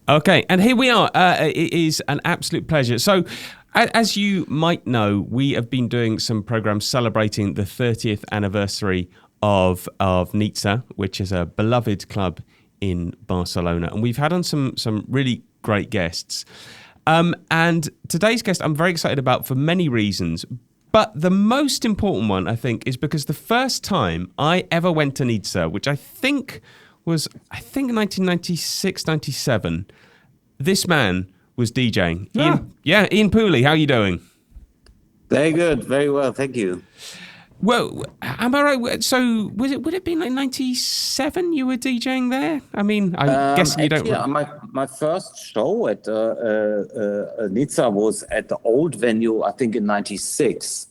Okay, and here we are. It is an absolute pleasure. So, as you might know, we have been doing some programs celebrating the 30th anniversary of Nitsa, which is a beloved club in Barcelona. And we've had on some really great guests. And today's guest I'm very excited about for many reasons. But the most important one, I think, is because the first time I ever went to Nitsa, which I think 1996, 97, this man was DJing. Ian Pooley, how are you doing? Very good, very well, thank you. Well, am I right? So would it have been like 97 you were DJing there? I mean, I'm guessing you don't... Yeah, my first show at Nitsa was at the old venue, I think in 96.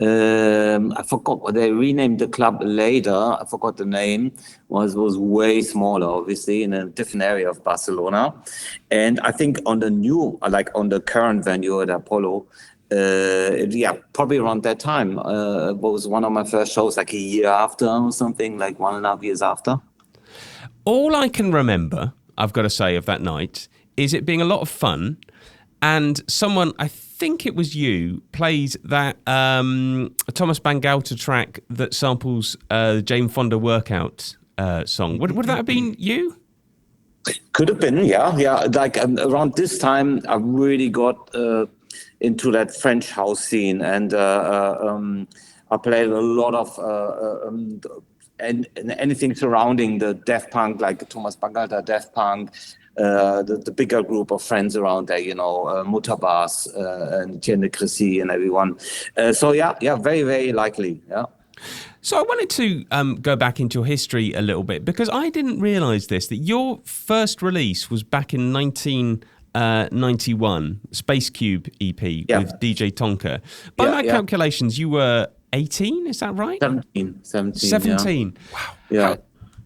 I forgot, they renamed the club later. I forgot the name. Was way smaller, obviously, in a different area of Barcelona. And I think on the current venue at Apollo, probably around that time, was one of my first shows, like a year after or something, like 1.5 years after. All I can remember, I've got to say, of that night is it being a lot of fun, and someone, I think it was you, plays that Thomas Bangalter track that samples the Jane Fonda workout song. Would that have been you? Could have been, yeah. Like around this time, I really got into that French house scene, and I played a lot of and anything surrounding the Daft Punk, like Thomas Bangalter, Daft Punk, the bigger group of friends around there, Mutabas and Tiene Cressy and everyone. So very, very likely, yeah. So I wanted to go back into your history a little bit, because I didn't realise this, that your first release was back in 1991, Space Cube EP with DJ Tonka. By my calculations, you were 18, is that right? 17. Yeah. Wow. Yeah.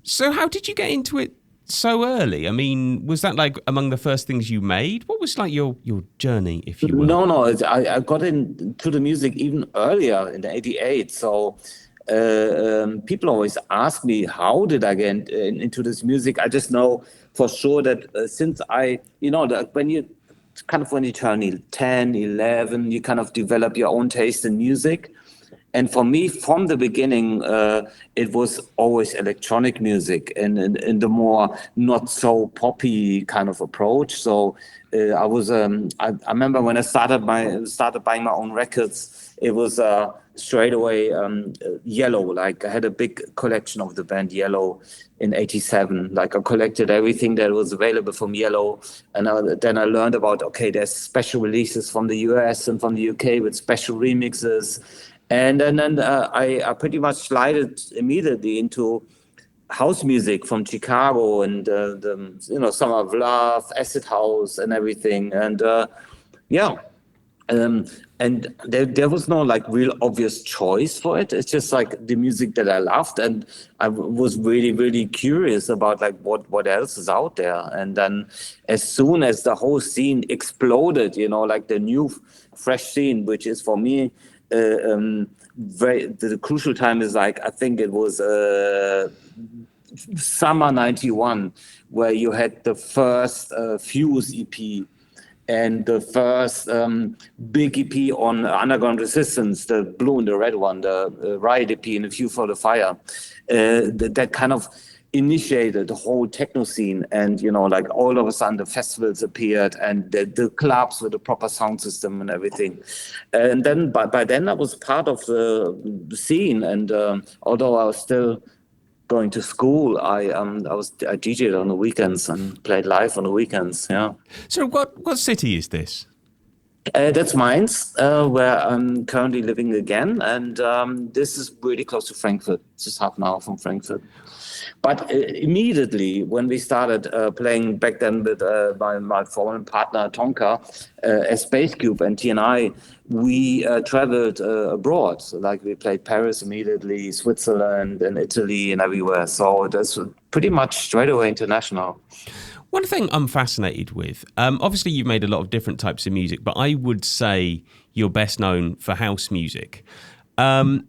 So how did you get into it so early? I mean, was that like among the first things you made? What was like your journey, if you will? No, I got into the music even earlier in '88. So people always ask me, how did I get into this music? I just know for sure that since when you turn 10, 11, you kind of develop your own taste in music. And for me, from the beginning, it was always electronic music and in the more not so poppy kind of approach. So I remember when I started buying my own records, it was straight away Yellow. Like I had a big collection of the band Yellow in '87. Like I collected everything that was available from Yellow, and then I learned about there's special releases from the US and from the UK with special remixes. And then I pretty much slided immediately into house music from Chicago and Summer of Love, Acid House, and everything. And and there was no like real obvious choice for it. It's just like the music that I loved, and I was really, really curious about like what else is out there. And then as soon as the whole scene exploded, like the new fresh scene, which is for me. The crucial time is like, I think it was summer '91, where you had the first Fuse EP and the first big EP on Underground Resistance, the blue and the red one, the Riot EP and the Fuel for the Fire. That kind of initiated the whole techno scene, and like all of a sudden the festivals appeared and the clubs with a proper sound system and everything. And then by then I was part of the scene, and although I was still going to school, I DJ'd on the weekends and played live on the weekends. Yeah. So what city is this? That's Mainz, where I'm currently living again, and this is really close to Frankfurt. It's just half an hour from Frankfurt. But immediately when we started playing back then with my former partner Tonka as Space Cube and TNI, we traveled abroad. So like we played Paris immediately, Switzerland and Italy and everywhere. So that's pretty much straight away international. One thing I'm fascinated with, obviously you've made a lot of different types of music, but I would say you're best known for house music.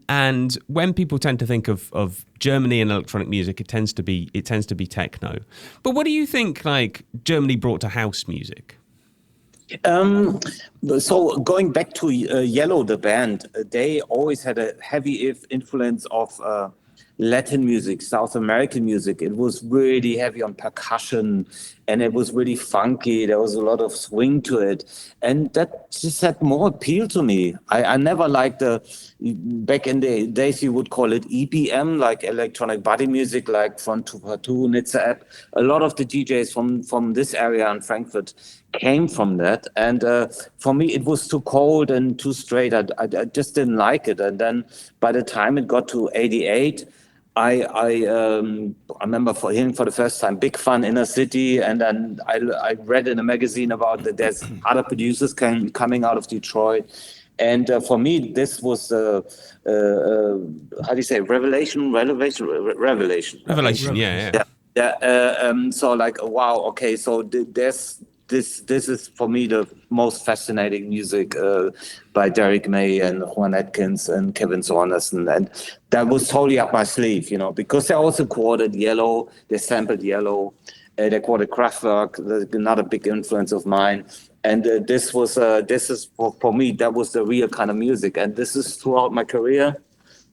And when people tend to think of Germany and electronic music, it tends to be techno. But what do you think like Germany brought to house music? So going back to Yellow, the band, they always had a heavy influence of Latin music, South American music. It was really heavy on percussion and it was really funky. There was a lot of swing to it. And that just had more appeal to me. I never liked back in the days you would call it EBM, like electronic body music, like from Compartió, Nitsa. A lot of the DJs from this area in Frankfurt came from that. And for me, it was too cold and too straight. I just didn't like it. And then by the time it got to 88, I remember hearing for the first time Big Fun Inner City, and then I read in a magazine about that there's other producers coming out of Detroit, and for me this was how do you say revelation? Yeah. So like wow, okay, so there's. This is for me the most fascinating music by Derek May and Juan Atkins and Kevin Saunderson, and that was totally up my sleeve, because they also quoted Yellow, they sampled Yellow, they quoted Kraftwerk, another big influence of mine, and this is for me that was the real kind of music, and this is throughout my career.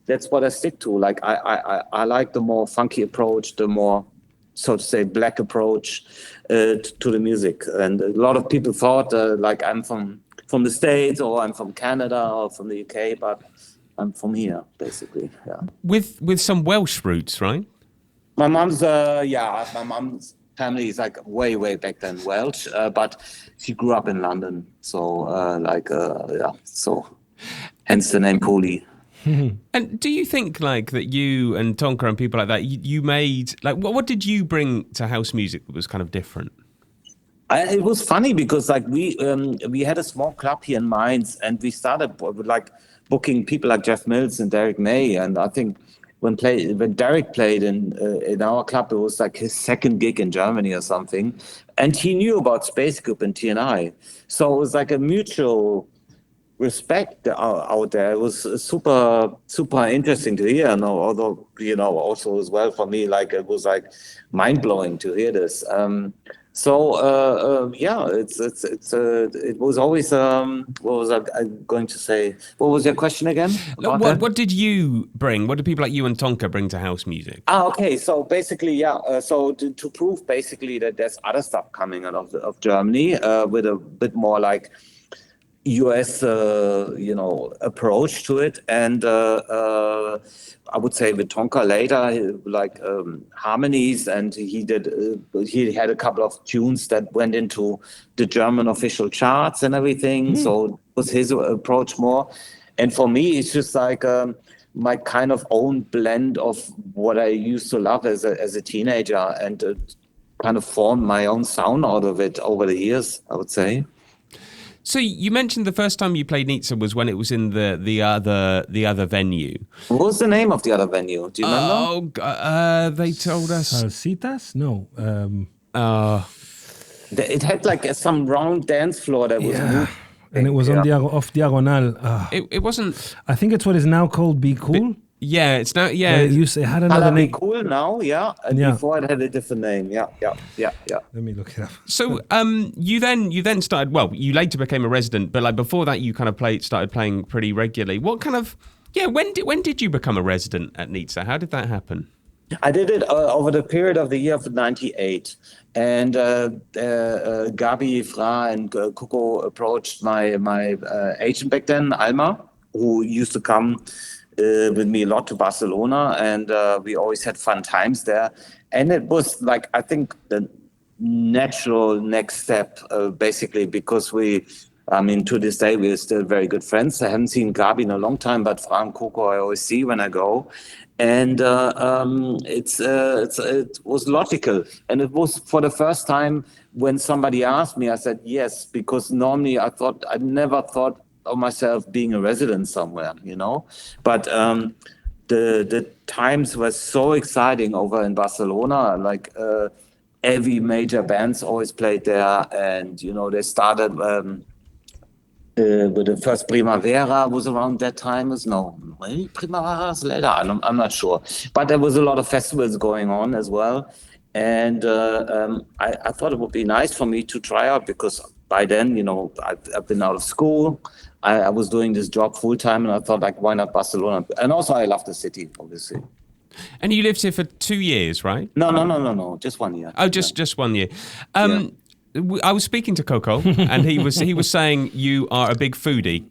That's what I stick to. Like I like the more funky approach, the more, so to say, black approach to the music. And a lot of people thought like I'm from the States or I'm from Canada or from the UK, but I'm from here, basically. Yeah. With some Welsh roots, right? My mom's family is like way back then Welsh, but she grew up in London. So so hence the name Pooley. And do you think like that you and Tonka and people like that, you made like what did you bring to house music that was kind of different? It was funny because like we had a small club here in Mainz, and we started with like booking people like Jeff Mills and Derek May, and I think when Derek played in our club, it was like his second gig in Germany or something, and he knew about Space Group and TNI, so it was like a mutual respect out there. It was super interesting to hear. Although also as well for me, like it was like mind blowing to hear this. It was always. What was I going to say? What was your question again? What did you bring? What did people like you and Tonka bring to house music? Okay. So basically, so to prove basically that there's other stuff coming out of Germany with a bit more like US, approach to it, and I would say with Tonka later, like harmonies, and he had a couple of tunes that went into the German official charts and everything. So it was his approach more, and for me, it's just like my kind of own blend of what I used to love as a teenager, and kind of formed my own sound out of it over the years, I would say. So you mentioned the first time you played Nitsa was when it was in the other venue. What was the name of the other venue? Do you remember? Oh, they told us. Salsitas? No. It had like some round dance floor that was moved. And it was off Diagonal. It wasn't. I think it's what is now called Be Cool. Yeah, it's now. Yeah, it had another name. Be Cool now, yeah. And before it had a different name. Yeah. Let me look it up. So, you then started. Well, you later became a resident, but like before that, you kind of started playing pretty regularly. What kind of? Yeah, when did you become a resident at Nitsa? How did that happen? I did it over the period of the year of '98, and Gabi, Fra, and Coco approached my agent back then, Alma, who used to come with me a lot to Barcelona, and we always had fun times there. And it was like, I think, the natural next step, basically, because to this day, we're still very good friends. I haven't seen Gabi in a long time, but Fra and Coco I always see when I go. And it was logical. And it was for the first time when somebody asked me, I said yes, because normally I never thought of myself being a resident somewhere, but the times were so exciting over in Barcelona. Like every major bands always played there, and they started But the first Primavera was around that time. Maybe Primavera was later. I'm not sure. But there was a lot of festivals going on as well. And I thought it would be nice for me to try out because by then, I've been out of school. I was doing this job full time, and I thought, like, why not Barcelona? And also, I love the city, obviously. And you lived here for 2 years, right? No. Just 1 year. Oh, just 1 year. I was speaking to Coco, and he was saying you are a big foodie,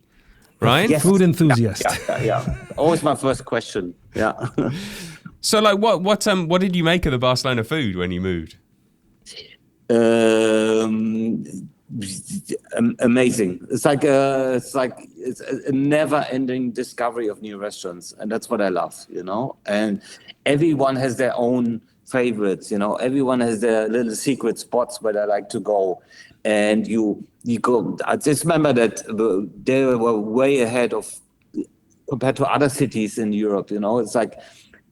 right? Yes. Food enthusiast. Yeah. Always my first question. Yeah. So, like, what did you make of the Barcelona food when you moved? Amazing. It's a never-ending discovery of new restaurants, and that's what I love. And everyone has their own favorites. Everyone has their little secret spots where they like to go, and you go. I just remember that they were way ahead of compared to other cities in Europe. It's like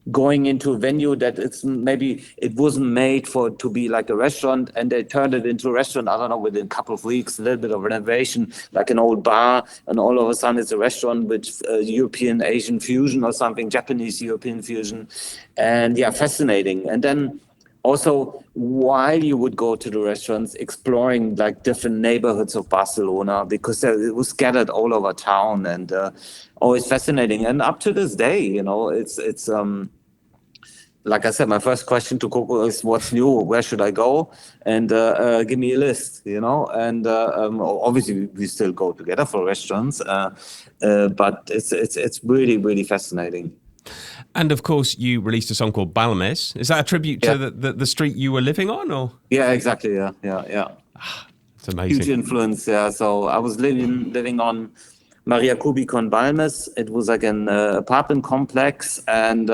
going into a venue that it wasn't made to be like a restaurant, and they turned it into a restaurant, I don't know, within a couple of weeks, a little bit of renovation, like an old bar, and all of a sudden it's a restaurant with European Asian fusion or something, Japanese European fusion. And yeah, fascinating. And then also, while you would go to the restaurants, exploring like different neighborhoods of Barcelona, because it was scattered all over town, and always fascinating. And up to this day, it's like I said, my first question to Coco is, what's new? Where should I go? And give me a list, And obviously, we still go together for restaurants, but it's really, really fascinating. And of course, you released a song called Balmes. Is that a tribute to the street you were living on, or? Yeah, exactly. Yeah. It's amazing. Huge influence. Yeah. So I was living on Maria Cúbico in Balmes. It was like an apartment complex, and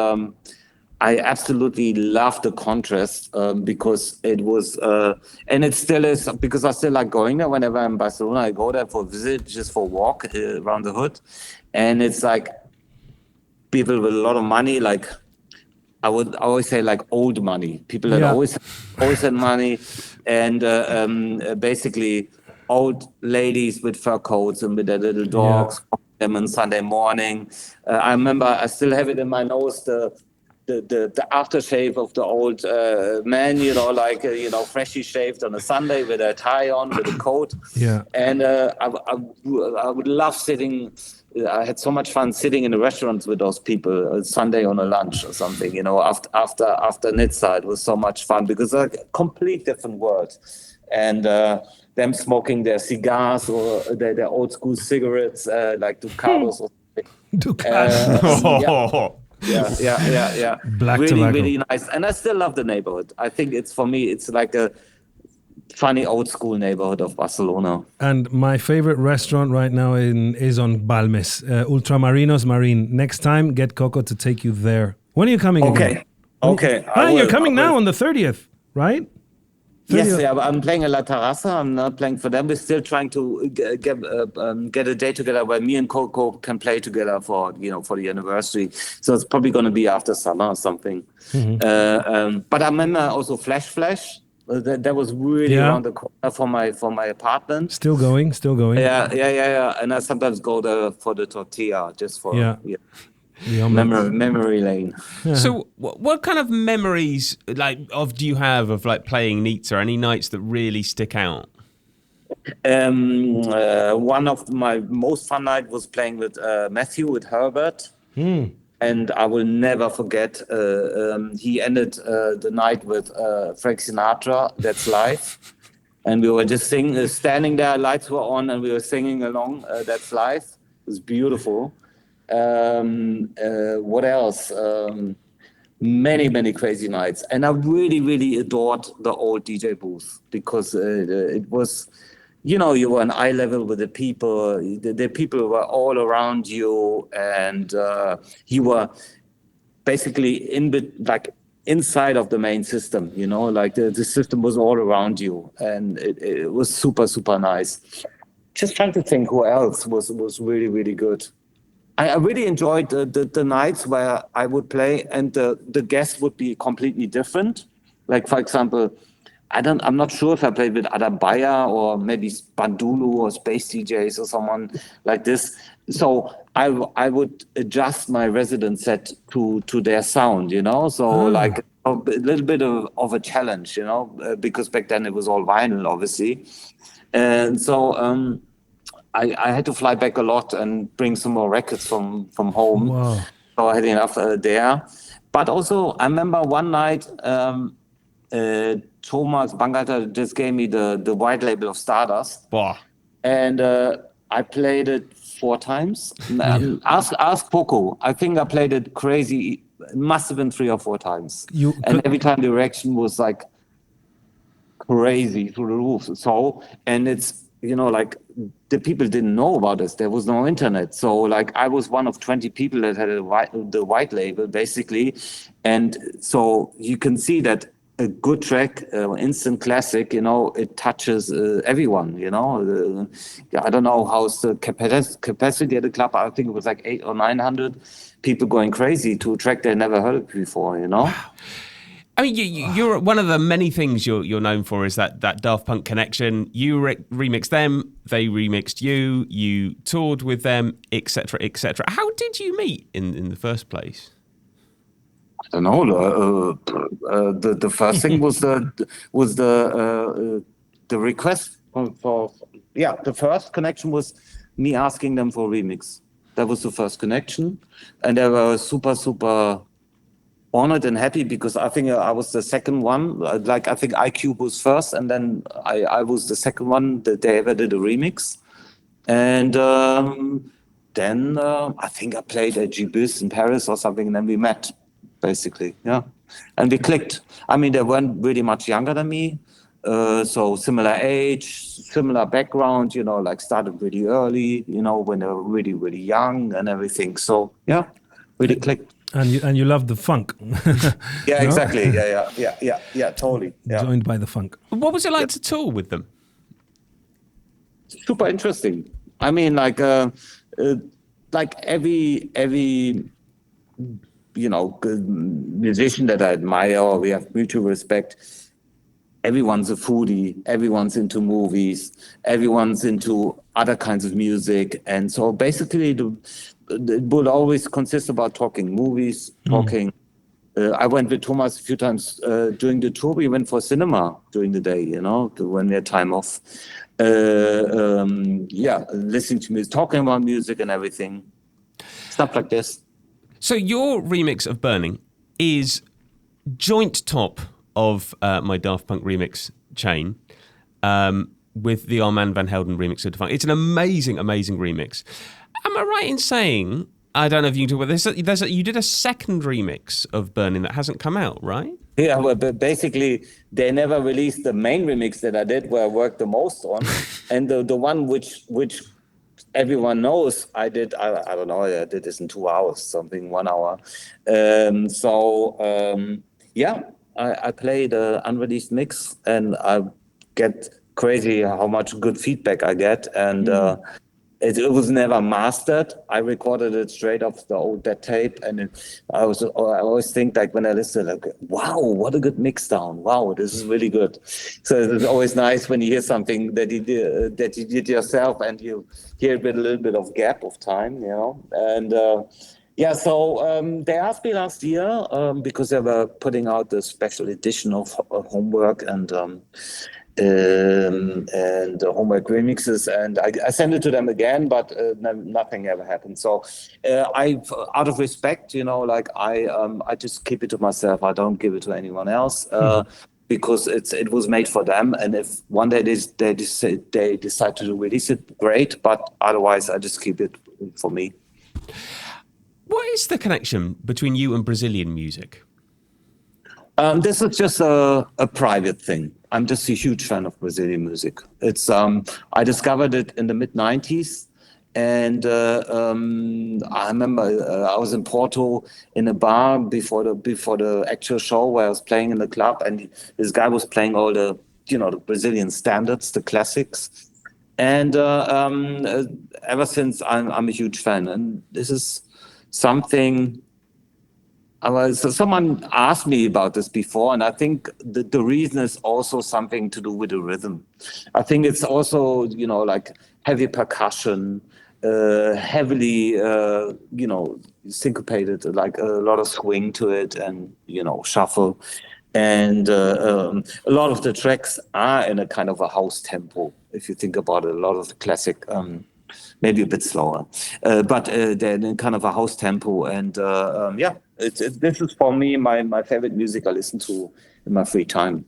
I absolutely loved the contrast because it was, and it still is, because I still like going there. Whenever I'm in Barcelona, I go there for a visit, just for a walk around the hood, and it's like people with a lot of money, like I would always say, like old money. People that always had money, and basically old ladies with fur coats and with their little dogs, them on Sunday morning. I remember, I still have it in my nose, the aftershave of the old man, freshly shaved on a Sunday with a tie on, with a coat. Yeah. And I would love sitting. I had so much fun sitting in the restaurants with those people Sunday on a lunch or something. After Nitsa, it was so much fun because it's like a complete different world. And them smoking their cigars or their old school cigarettes, like Ducados or Ducados. Yeah. Black really, tobacco. really nice. And I still love the neighborhood. I think it's like a funny old school neighborhood of Barcelona. And my favorite restaurant right now is on Balmes, Ultramarinos Marine. Next time, get Coco to take you there. When are you coming again? Okay. You're coming now on the 30th, right? Yes, yeah, I'm playing at La Terraza. I'm not playing for them. We're still trying to get a day together where me and Coco can play together for the anniversary. So it's probably going to be after summer or something. Mm-hmm. But I remember also Flash. That was really around the corner for my apartment. Still going. Yeah. And I sometimes go there for the tortilla, just for memory lane. Yeah. So what kind of memories do you have of like playing Nitsa? Any nights that really stick out? One of my most fun nights was playing with Matthew, with Herbert. And I will never forget, he ended the night with Frank Sinatra, That's Life. And we were just standing there, lights were on, and we were singing along, That's Life. It was beautiful. What else? Many, many crazy nights. And I really, really adored the old DJ booth because it was... you were on eye level with the people. The people were all around you, and you were basically inside of the main system. Like the system was all around you, and it was super, super nice. Just trying to think who else was really, really good. I really enjoyed the nights where I would play, and the guests would be completely different. Like, for example, I'm not sure if I played with Adabaya or maybe Bandulu or Space DJs or someone like this. So I would adjust my resident set to their sound, So like a little bit of a challenge, because back then it was all vinyl, obviously. And so I had to fly back a lot and bring some more records from home. Wow. So I had enough there. But also, I remember one night, Thomas Bangalter just gave me the white label of Stardust. Wow. And I played it 4 times. Ask Coco. I think I played it crazy. It must have been 3 or 4 times. And every time the reaction was like crazy through the roof. So, and it's, like the people didn't know about this. There was no internet. So like I was one of 20 people that had the white label basically. And so you can see that a good track, instant classic, it touches everyone, I don't know how's the capacity at the club. I think it was like 800 or 900 people going crazy to a track they never heard before, Wow. I mean, you're one of the many things you're known for is that Daft Punk connection. You remixed them, they remixed you, you toured with them, etc., etc. How did you meet in the first place? I don't know. The first thing was the request for the first connection was me asking them for a remix. That was the first connection, and they were super honored and happy because I think I was the second one. Like I think iCube was first, and then I was the second one that they ever did a remix. And then I think I played at Gibus in Paris or something, and then we met, basically, and we clicked. I mean, they weren't really much younger than me, so similar age, similar background. Like started really early. When they were really really young and everything. So really clicked. And you love the funk. Yeah, exactly. Yeah, totally. Yeah. Joined by the funk. What was it like to tour with them? Super interesting. I mean, like every musician that I admire or we have mutual respect. Everyone's a foodie. Everyone's into movies. Everyone's into other kinds of music, and so basically it would always consist about talking movies, talking. I went with Thomas a few times during the tour. We went for cinema during the day, when we had time off. Listening to music, talking about music and everything, stuff like this. So your remix of Burning is joint top of my Daft Punk remix chain with the Armand van Helden remix of Daft Punk. It's an amazing, amazing remix. Am I right in saying, I don't know if you can talk about this, you did a second remix of Burning that hasn't come out, right? Yeah, well, but basically, they never released the main remix that I did, where I worked the most on. And the one which everyone knows I did, I don't know, I did this in 2 hours, something, 1 hour. I play the unreleased mix, and I get crazy how much good feedback I get. And it was never mastered. I recorded it straight off the old dead tape, and I always think, like, when I listen, like, wow, what a good mix down! Wow, this is really good. So it's always nice when you hear something that you did yourself, and you hear a little bit of gap of time, And so they asked me last year because they were putting out the special edition of Homework and homework remixes, and I sent it to them again, but nothing ever happened. So out of respect, I just keep it to myself. I don't give it to anyone else because it was made for them. And if one day they decide to release it, great. But otherwise, I just keep it for me. What is the connection between you and Brazilian music? This is just a private thing. I'm just a huge fan of Brazilian music. It's I discovered it in the mid-90s, and I remember I was in Porto in a bar before the actual show where I was playing in the club, and this guy was playing all the the Brazilian standards, the classics, and ever since I'm a huge fan, and this is something So someone asked me about this before, and I think the reason is also something to do with the rhythm. I think it's also, like heavy percussion, heavily, syncopated, like a lot of swing to it, and, shuffle. And a lot of the tracks are in a kind of a house tempo. If you think about it, a lot of the classic, maybe a bit slower, but they're in kind of a house tempo. And this is for me my favorite music I listen to in my free time.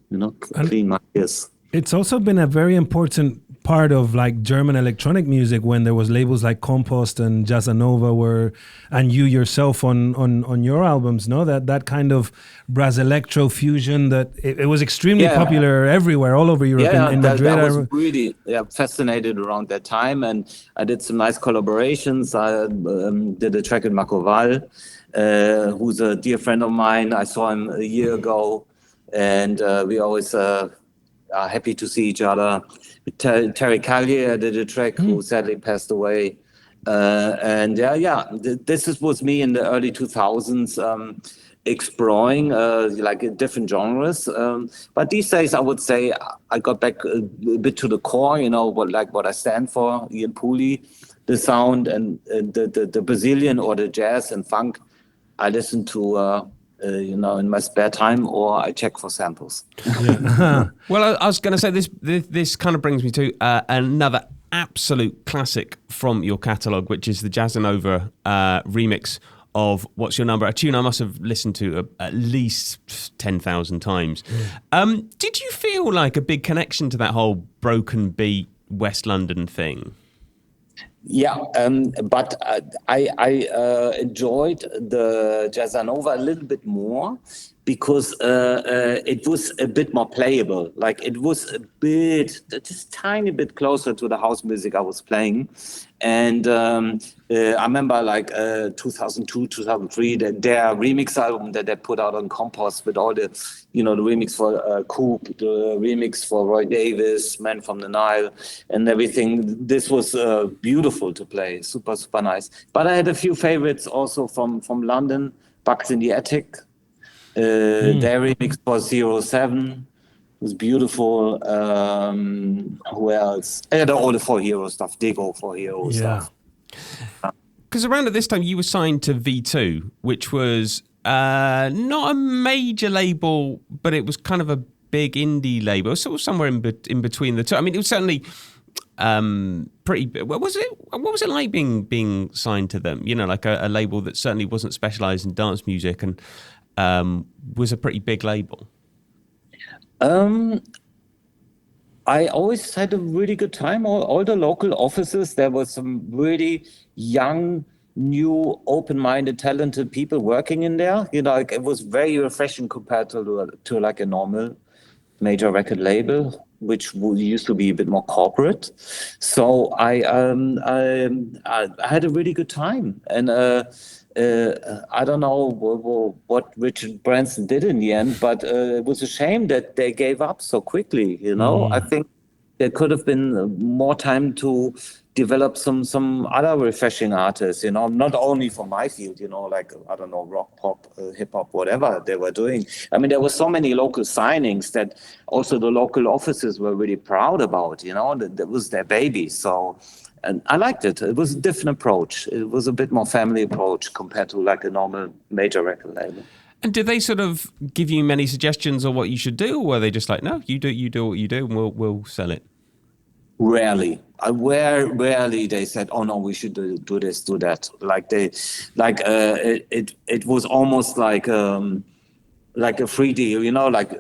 Clean my ears. It's also been a very important part of like German electronic music when there was labels like Compost and Jazzanova and you yourself on your albums, no? That kind of brass electro fusion that it was extremely popular everywhere, all over Europe. In Madrid. I was really fascinated around that time, and I did some nice collaborations. I did a track with Marco Wall, who's a dear friend of mine. I saw him a year ago, and we always are happy to see each other. Terry Callier did a track who sadly passed away. This was me in the early 2000s, exploring like different genres. But these days, I would say I got back a bit to the core, what I stand for, Ian Pooley, the sound and the Brazilian or the jazz and funk I listen to in my spare time, or I check for samples. Well, I was going to say this kind of brings me to another absolute classic from your catalogue, which is the Jazzanova remix of What's Your Number, a tune I must have listened to at least 10,000 times. Did you feel like a big connection to that whole broken beat West London thing? Yeah, but I enjoyed the Jazzanova a little bit more because it was a bit more playable. Like it was just tiny bit closer to the house music I was playing. And I remember like 2002, 2003, their remix album that they put out on Compost with all the, the remix for Coop, the remix for Roy Davis, Man from the Nile, and everything. This was beautiful to play, super, super nice. But I had a few favorites also from London, Bugs in the Attic, their remix for 07. Was beautiful. Who else? All the Four Hero stuff, Digo Four Hero stuff. Because around at this time, you were signed to V2, which was not a major label, but it was kind of a big indie label, sort of somewhere in between the two. I mean, it was certainly pretty. What was it like being signed to them? Like a label that certainly wasn't specialised in dance music and was a pretty big label. I always had a really good time. All the local offices, there were some really young, new, open-minded, talented people working in there. Like it was very refreshing compared to like a normal major record label, which used to be a bit more corporate. So I had a really good time, and I don't know what Richard Branson did in the end, but it was a shame that they gave up so quickly. I think there could have been more time to develop some other refreshing artists. Not only for my field. Like I don't know, rock, pop, hip hop, whatever they were doing. I mean, there were so many local signings that also the local offices were really proud about. That was their baby. So. And I liked it. It was a different approach. It was a bit more family approach compared to like a normal major record label. And did they sort of give you many suggestions on what you should do, or were they just like, no, you do what you do, and we'll sell it? Rarely. Rarely they said, oh no, we should do this, do that. It was almost like a free deal, like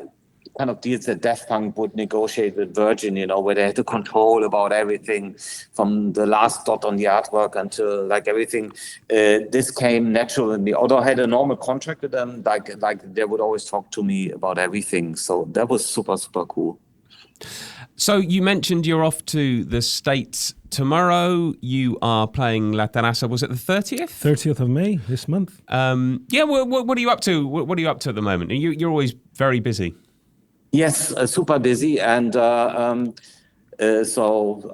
kind of deals that Daft Punk would negotiate with Virgin, where they had the control about everything from the last dot on the artwork until like everything. This came naturally. Although I had a normal contract with them, like they would always talk to me about everything. So that was super, super cool. So you mentioned you're off to the States tomorrow. You are playing La Terraza. Was it the 30th? 30th of May this month. What are you up to? What are you up to at the moment? You're always very busy. Yes, super busy, and so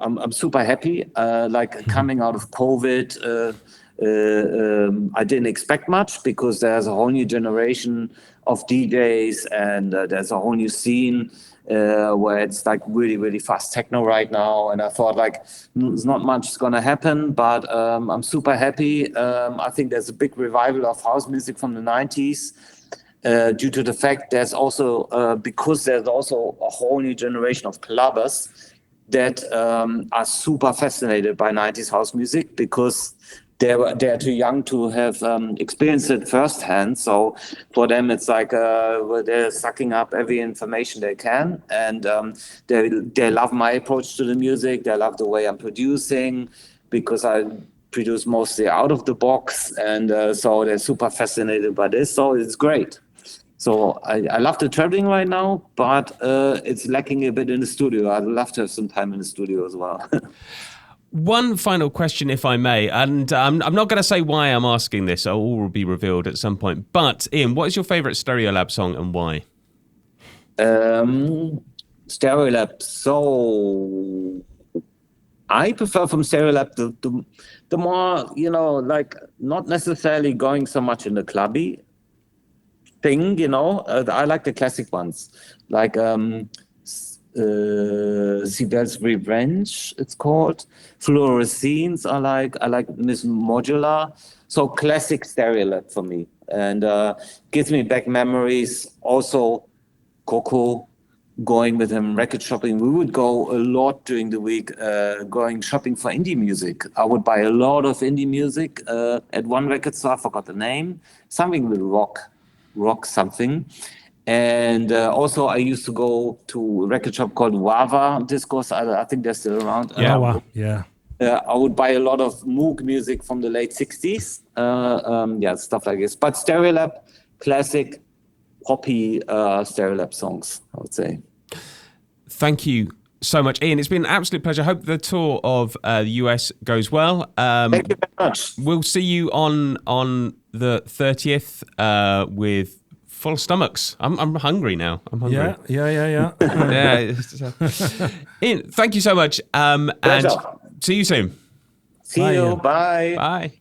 I'm super happy. Coming out of COVID, I didn't expect much, because there's a whole new generation of DJs, and there's a whole new scene where it's like really, really fast techno right now. And I thought like, there's not much is going to happen, but I'm super happy. I think there's a big revival of house music from the 90s. Due to the fact there's also, because there's also a whole new generation of clubbers that are super fascinated by 90s house music, because they're too young to have experienced it firsthand. So for them, it's like they're sucking up every information they can, and they love my approach to the music. They love the way I'm producing, because I produce mostly out of the box, and so they're super fascinated by this. So it's great. So I love the traveling right now, but it's lacking a bit in the studio. I'd love to have some time in the studio as well. One final question, if I may, and I'm not going to say why I'm asking this. All will be revealed at some point. But Ian, what is your favourite Stereolab song and why? Stereolab. So I prefer from Stereolab the more, like not necessarily going so much in the clubby thing, I like the classic ones, like Sibel's Revenge, it's called. Fluorescence, I like Miss Modular. So classic Stereolab for me, and gives me back memories. Also, Coco, going with him record shopping. We would go a lot during the week, going shopping for indie music. I would buy a lot of indie music at one record store. I forgot the name. Something with rock something. And also, I used to go to a record shop called Wawa Discos. I think they're still around. Yeah. I would buy a lot of Moog music from the late 60s. Stuff like this. But Stereolab, classic, poppy Stereolab songs, I would say. Thank you so much, Ian. It's been an absolute pleasure. I hope the tour of the US goes well. Thank you very much. We'll see you on the 30th with full stomachs. I'm hungry now. I'm hungry. Yeah. Ian, thank you so much. And see you soon. See you. Bye. Bye.